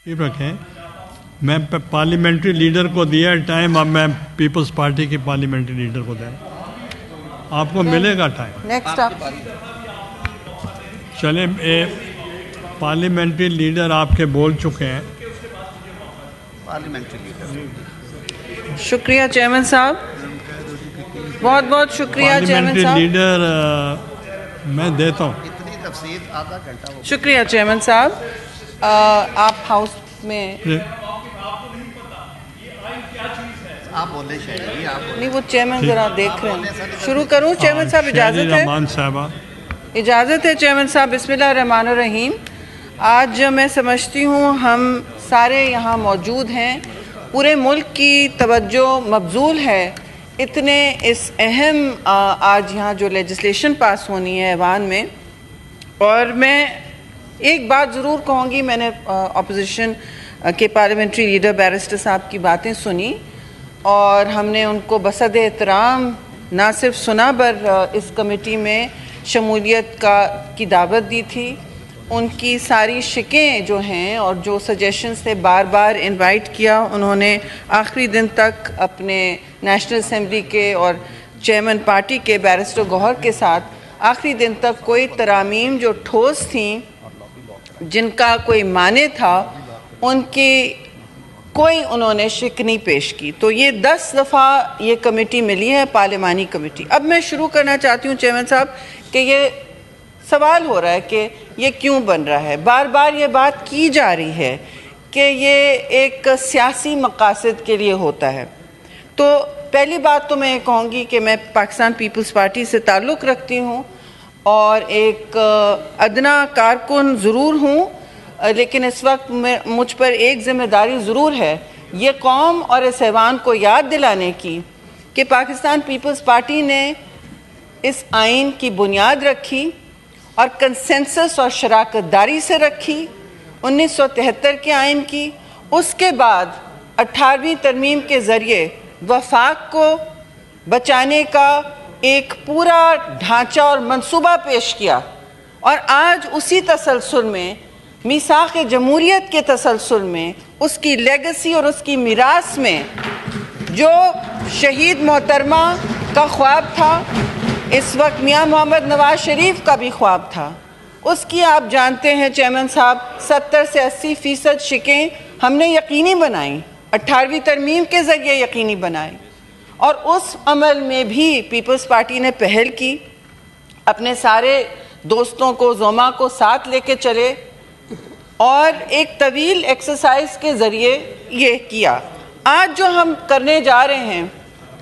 ٹھیک رکھیں. میں پارلیمنٹری لیڈر کو دیا ٹائم, اب میں پیپلز پارٹی کے پارلیمنٹری لیڈر کو دیں. آپ کو ملے گا ٹائم. نیکسٹ آپ. چلیں, پارلیمنٹری لیڈر آپ کے بول چکے ہیں. شکریہ چیئرمین صاحب, بہت بہت شکریہ چیئرمین صاحب. پارلیمنٹری لیڈر میں دیتا ہوں. شکریہ چیئرمین صاحب. آپ ہاؤس میں نہیں, وہ چیئرمین ذرا دیکھ رہے ہیں. شروع کروں چیئرمین صاحب؟ اجازت ہے؟ اجازت ہے چیئرمین صاحب. بسم اللہ الرحمن الرحیم. آج میں سمجھتی ہوں ہم سارے یہاں موجود ہیں, پورے ملک کی توجہ مبذول ہے اتنے اس اہم آج یہاں جو لیجسلیشن پاس ہونی ہے ایوان میں. اور میں ایک بات ضرور کہوں گی, میں نے اپوزیشن کے پارلیمنٹری لیڈر بیرسٹر صاحب کی باتیں سنی اور ہم نے ان کو بصد احترام نہ صرف سنا بر اس کمیٹی میں شمولیت کی دعوت دی تھی. ان کی ساری شکیں جو ہیں اور جو سجیشنز تھے بار بار انوائٹ کیا. انہوں نے آخری دن تک اپنے نیشنل اسمبلی کے اور چیئرمین پارٹی کے بیرسٹر گوہر کے ساتھ آخری دن تک کوئی ترامیم جو ٹھوس تھیں, جن کا کوئی معنی تھا, ان کی کوئی انہوں نے شک نہیں پیش کی. تو یہ 10 دفعہ یہ کمیٹی ملی ہے, پارلیمانی کمیٹی. اب میں شروع کرنا چاہتی ہوں چیئرمین صاحب کہ یہ سوال ہو رہا ہے کہ یہ کیوں بن رہا ہے. بار بار یہ بات کی جا رہی ہے کہ یہ ایک سیاسی مقاصد کے لیے ہوتا ہے. تو پہلی بات تو میں یہ کہوں گی کہ میں پاکستان پیپلز پارٹی سے تعلق رکھتی ہوں اور ایک ادنا کارکن ضرور ہوں, لیکن اس وقت مجھ پر ایک ذمہ داری ضرور ہے یہ قوم اور اس ایوان کو یاد دلانے کی کہ پاکستان پیپلز پارٹی نے اس آئین کی بنیاد رکھی اور کنسنسس اور شراکت داری سے رکھی 1973 کے آئین کی. اس کے بعد 18ویں ترمیم کے ذریعے وفاق کو بچانے کا ایک پورا ڈھانچہ اور منصوبہ پیش کیا, اور آج اسی تسلسل میں میثاق جمہوریت کے تسلسل میں اس کی لیگسی اور اس کی میراث میں جو شہید محترمہ کا خواب تھا, اس وقت میاں محمد نواز شریف کا بھی خواب تھا, اس کی آپ جانتے ہیں چیئرمین صاحب 70 سے 80% شکیں ہم نے یقینی بنائیں, 18ویں ترمیم کے ذریعے یقینی بنائیں. اور اس عمل میں بھی پیپلز پارٹی نے پہل کی, اپنے سارے دوستوں کو زوما کو ساتھ لے کے چلے اور ایک طویل ایکسرسائز کے ذریعے یہ کیا. آج جو ہم کرنے جا رہے ہیں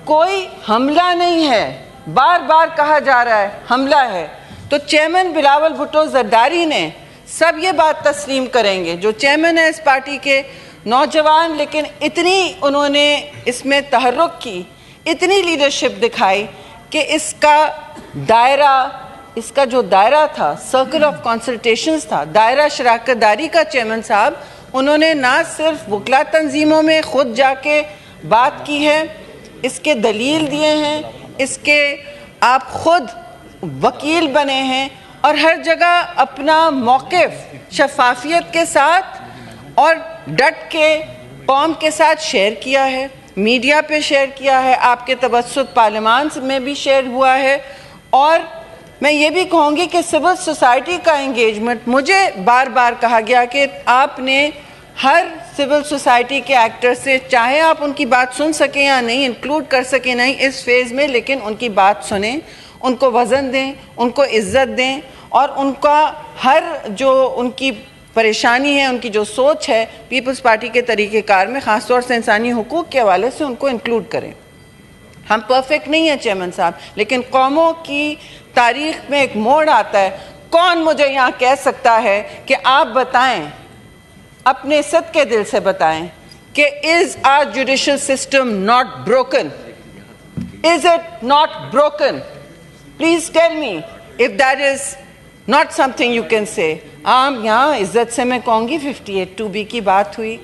کوئی حملہ نہیں ہے, بار بار کہا جا رہا ہے حملہ ہے. تو چیئرمین بلاول بھٹو زرداری نے سب یہ بات تسلیم کریں گے, جو چیئرمین ہے اس پارٹی کے, نوجوان, لیکن اتنی انہوں نے اس میں تحرک کی, اتنی لیڈرشپ دکھائی کہ اس کا جو دائرہ تھا, سرکل آف کنسلٹیشنز تھا, دائرہ شراکت داری کا, چیئرمین صاحب انہوں نے نہ صرف وکلا تنظیموں میں خود جا کے بات کی ہے, اس کے دلیل دیے ہیں, اس کے آپ خود وکیل بنے ہیں, اور ہر جگہ اپنا موقف شفافیت کے ساتھ اور ڈٹ کے قوم کے ساتھ شیئر کیا ہے, میڈیا پہ شیئر کیا ہے, آپ کے توسط پارلیمان میں بھی شیئر ہوا ہے. اور میں یہ بھی کہوں گی کہ سول سوسائٹی کا انگیجمنٹ, مجھے بار بار کہا گیا کہ آپ نے ہر سول سوسائٹی کے ایکٹر سے, چاہے آپ ان کی بات سن سکیں یا نہیں, انکلوڈ کر سکیں نہیں اس فیز میں, لیکن ان کی بات سنیں, ان کو وزن دیں, ان کو عزت دیں, اور ان کا ہر جو ان کی پریشانی ہے, ان کی جو سوچ ہے پیپلز پارٹی کے طریقہ کار میں, خاص طور سے انسانی حقوق کے حوالے سے, ان کو انکلوڈ کریں. ہم پرفیکٹ نہیں ہیں چیئرمین صاحب, لیکن قوموں کی تاریخ میں ایک موڑ آتا ہے. کون مجھے یہاں کہہ سکتا ہے کہ آپ بتائیں, اپنے صدقے دل سے بتائیں کہ is our judicial system not broken? Is it not broken? Please tell me if that is not something you can say. یہاں عزت سے میں کہوں گی 58(2)B کی بات ہوئی,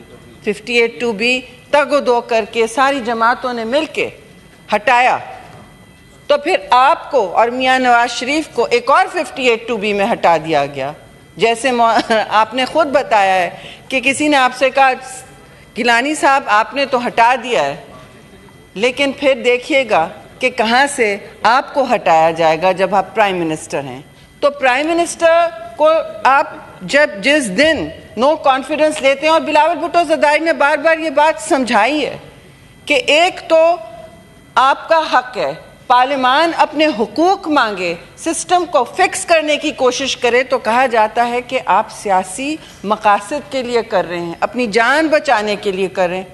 58(2)B تگ و دو کر کے ساری جماعتوں نے مل کے ہٹایا, تو پھر آپ کو اور میاں نواز شریف کو ایک اور 58(2)B میں ہٹا دیا گیا. جیسے آپ نے خود بتایا ہے کہ کسی نے آپ سے کہا گیلانی صاحب آپ نے تو ہٹا دیا ہے، لیکن پھر دیکھیے گا کہ کہاں سے آپ کو ہٹایا جائے گا جب آپ پرائم منسٹر ہیں۔ تو پرائم منسٹر کو آپ جس دن نو کانفیڈنس لیتے ہیں، اور بلاول بھٹو زرداری نے بار بار یہ بات سمجھائی ہے کہ ایک تو آپ کا حق ہے پارلیمان اپنے حقوق مانگے، سسٹم کو فکس کرنے کی کوشش کرے، تو کہا جاتا ہے کہ آپ سیاسی مقاصد کے لیے کر رہے ہیں، اپنی جان بچانے کے لیے کر رہے ہیں۔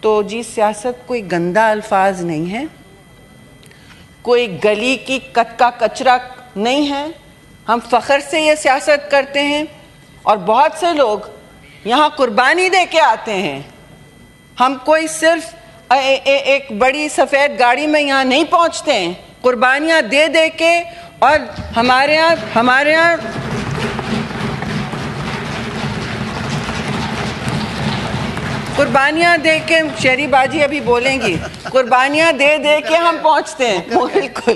تو جی سیاست کوئی گندا الفاظ نہیں ہے، کوئی گلی کی کت کا کچرا نہیں ہے، ہم فخر سے یہ سیاست کرتے ہیں، اور بہت سے لوگ یہاں قربانی دے کے آتے ہیں۔ ہم کوئی صرف ایک بڑی سفید گاڑی میں یہاں نہیں پہنچتے ہیں، قربانیاں دے دے کے، اور ہمارے یہاں قربانیاں دے کے، شہری باجی ابھی بولیں گی، قربانیاں دے دے کے ہم پہنچتے ہیں۔ بالکل۔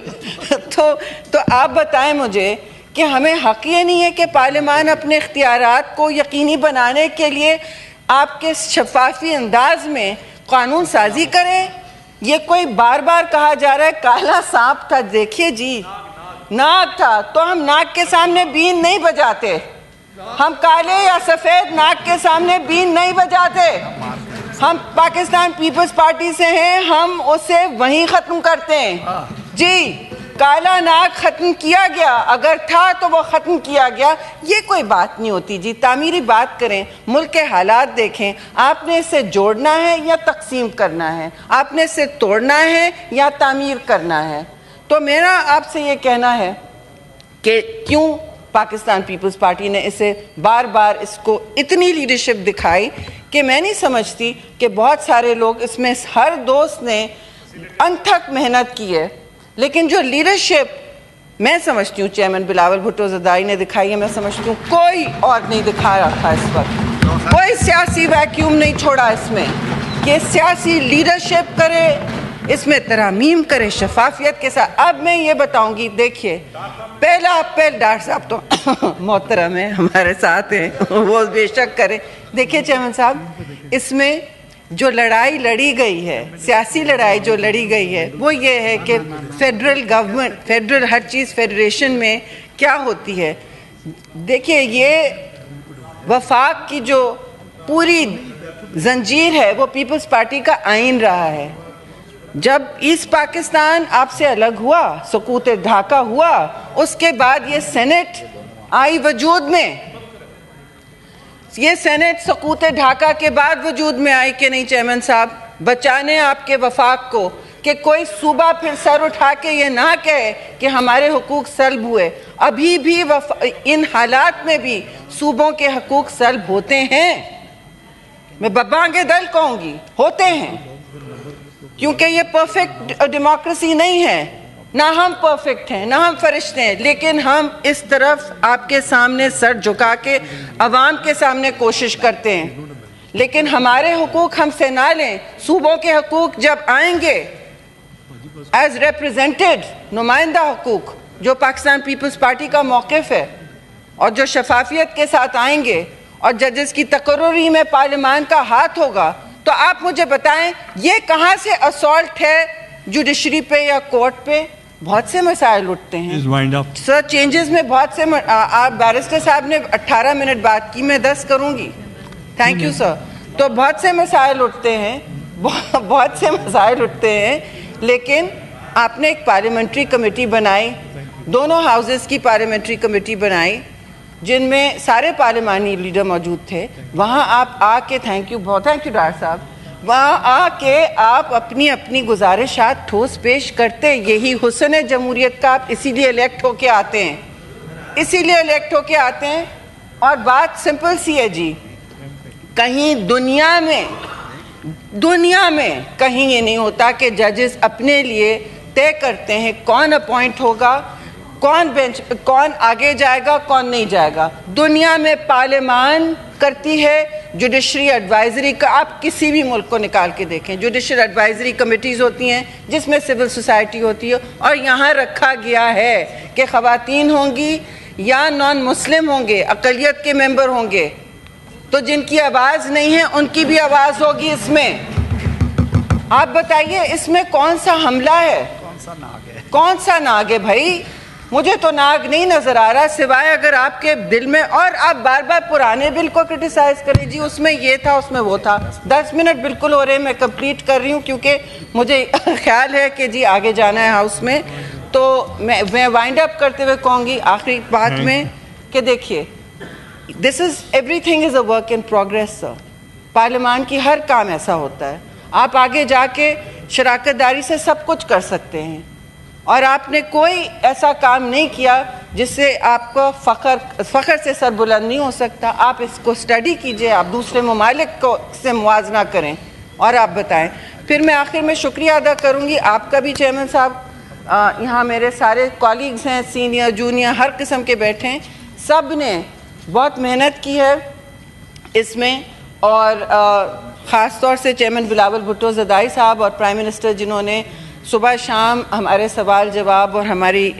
تو آپ بتائیں مجھے کہ ہمیں حق یہ نہیں ہے کہ پارلیمان اپنے اختیارات کو یقینی بنانے کے لیے آپ کے شفافی انداز میں قانون سازی کرے؟ یہ کوئی بار بار کہا جا رہا ہے کالا سانپ تھا، دیکھیے جی ناک تھا، تو ہم ناک کے سامنے بین نہیں بجاتے، ہم کالے یا سفید ناک کے سامنے بین نہیں بجاتے۔ ہم پاکستان پیپلز پارٹی سے ہیں، ہم اسے وہیں ختم کرتے ہیں۔ جی کالا ناک ختم کیا گیا، اگر تھا تو وہ ختم کیا گیا، یہ کوئی بات نہیں ہوتی جی۔ تعمیری بات کریں، ملک کے حالات دیکھیں، آپ نے اسے جوڑنا ہے یا تقسیم کرنا ہے، آپ نے اسے توڑنا ہے یا تعمیر کرنا ہے۔ تو میرا آپ سے یہ کہنا ہے کہ کیوں پاکستان پیپلز پارٹی نے اسے بار بار اس کو اتنی لیڈرشپ دکھائی کہ میں نہیں سمجھتی کہ بہت سارے لوگ اس میں، ہر دوست نے انتھک محنت کی ہے، لیکن جو لیڈرشپ میں سمجھتی ہوں چیئرمین بلاول بھٹو زرداری نے دکھائی ہے، میں سمجھتی ہوں کوئی اور نہیں دکھا رہا تھا اس وقت، کوئی سیاسی ویکیوم نہیں چھوڑا اس میں، کہ سیاسی لیڈرشپ کرے، اس میں ترامیم کرے شفافیت کے ساتھ۔ اب میں یہ بتاؤں گی، دیکھیے پہلا اپریل ڈاکٹر صاحب تو محترم ہیں، ہمارے ساتھ ہیں، وہ بے شک کرے۔ دیکھیے چیئرمین صاحب، اس میں جو لڑائی لڑی گئی ہے، سیاسی لڑائی جو لڑی گئی ہے، وہ یہ ہے کہ فیڈرل گورنمنٹ، فیڈرل ہر چیز فیڈریشن میں کیا ہوتی ہے۔ دیکھیے یہ وفاق کی جو پوری زنجیر ہے وہ پیپلز پارٹی کا آئین رہا ہے۔ جب ایسٹ پاکستان آپ سے الگ ہوا، سقوط ڈھاکہ ہوا، اس کے بعد یہ سینٹ آئی وجود میں، یہ سینٹ سقوط ڈھاکہ کے بعد وجود میں آئی کہ نہیں چیئرمین صاحب، بچانے آپ کے وفاق کو، کہ کوئی صوبہ پھر سر اٹھا کے یہ نہ کہے کہ ہمارے حقوق سلب ہوئے۔ ابھی بھی ان حالات میں بھی صوبوں کے حقوق سلب ہوتے ہیں، میں ببانگ دل کہوں گی، ہوتے ہیں، کیونکہ یہ پرفیکٹ ڈیموکریسی نہیں ہے، نہ ہم پرفیکٹ ہیں، نہ ہم فرشتے ہیں، لیکن ہم اس طرف آپ کے سامنے سر جھکا کے عوام کے سامنے کوشش کرتے ہیں، لیکن ہمارے حقوق ہم سے نہ لیں۔ صوبوں کے حقوق جب آئیں گے ایز ریپریزنٹڈ، نمائندہ حقوق جو پاکستان پیپلز پارٹی کا موقف ہے، اور جو شفافیت کے ساتھ آئیں گے، اور ججز کی تقرری میں پارلیمان کا ہاتھ ہوگا، تو آپ مجھے بتائیں یہ کہاں سے اسالٹ ہے جوڈیشری پہ یا کورٹ پہ؟ بہت سے مسائل اٹھتے ہیں سر، چینجز میں بہت سے، آپ بیرسٹر صاحب نے 18 منٹ بات کی، میں 10 کروں گی، تھینک یو سر۔ تو بہت سے مسائل اٹھتے ہیں، بہت سے مسائل اٹھتے ہیں، لیکن آپ نے ایک پارلیمنٹری کمیٹی بنائی، دونوں ہاؤسز کی پارلیمنٹری کمیٹی بنائی، جن میں سارے پارلیمانی لیڈر موجود تھے۔ وہاں آپ آ کے، تھینک یو، بہت تھینک یو ڈاکٹر صاحب، وہاں آ کے آپ اپنی گزارشات ٹھوس پیش کرتے۔ یہی حسن ہے جمہوریت کا، آپ اسی لیے الیکٹ ہو کے آتے ہیں، اسی لیے الیکٹ ہو کے آتے ہیں۔ اور بات سمپل سی ہے جی، کہیں دنیا میں کہیں یہ نہیں ہوتا کہ ججز اپنے لیے طے کرتے ہیں کون اپوائنٹ ہوگا، کون آگے جائے گا، کون نہیں جائے گا۔ دنیا میں پارلیمان کرتی ہے جوڈیشری ایڈوائزری کا، آپ کسی بھی ملک کو نکال کے دیکھیں، جوڈیشل ایڈوائزری کمیٹیز ہوتی ہیں جس میں سول سوسائٹی ہوتی ہے، اور یہاں رکھا گیا ہے کہ خواتین ہوں گی یا نان مسلم ہوں گے, اقلیت کے ممبر ہوں گے, تو جن کی آواز نہیں ہے ان کی بھی آواز ہوگی اس میں. آپ بتائیے اس میں کون سا حملہ ہے, کون سا ناگ ہے بھائی؟ مجھے تو ناگ نہیں نظر آ رہا, سوائے اگر آپ کے دل میں, اور آپ بار بار پرانے بل کو کرٹیسائز کریں, جی اس میں یہ تھا, اس میں وہ تھا. 10 منٹ بالکل ہو رہے ہیں, میں کمپلیٹ کر رہی ہوں کیونکہ مجھے خیال ہے کہ جی آگے جانا ہے ہاؤس میں. تو میں وائنڈ اپ کرتے ہوئے کہوں گی آخری بات میں کہ دیکھیے, everything is a work in progress sir. پارلیمان کی ہر کام ایسا ہوتا ہے, آپ آگے جا کے شراکت داری سے سب کچھ کر سکتے ہیں, اور آپ نے کوئی ایسا کام نہیں کیا جس سے آپ کو فخر سے سر بلند نہیں ہو سکتا. آپ اس کو اسٹڈی کیجئے, آپ دوسرے ممالک کو سے موازنہ کریں اور آپ بتائیں. پھر میں آخر میں شکریہ ادا کروں گی آپ کا بھی چیئرمین صاحب, یہاں میرے سارے کالیگز ہیں, سینئر جونیئر ہر قسم کے بیٹھے ہیں, سب نے بہت محنت کی ہے اس میں, اور خاص طور سے چیئرمین بلاول بھٹو زدائی صاحب اور پرائم منسٹر جنہوں نے صبح شام ہمارے سوال جواب اور ہماری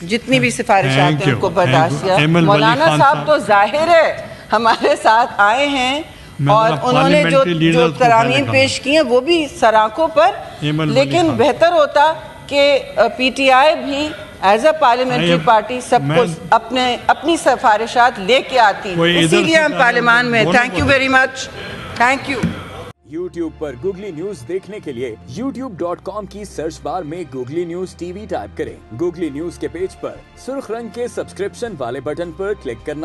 جتنی بھی سفارشات ہیں ان کو برداشت کیا. مولانا صاحب تو ظاہر ہے ہمارے ساتھ آئے ہیں اور انہوں نے جو ترامیم پیش کی ہیں وہ بھی سراخوں پر, لیکن بہتر ہوتا کہ پی ٹی آئی بھی ایز اے پارلیمنٹری پارٹی سب کو اپنی سفارشات لے کے آتی, اسی لیے ہم پارلیمان میں. Thank you very much, thank you. YouTube per googly news دیکھنے کے لیے youtube.com کی سرچ بار میں googly news T V type کریں. گوگلی نیوز کے پیج پر سرخ رنگ کے سبسکرپشن والے بٹن پر کلک کرنا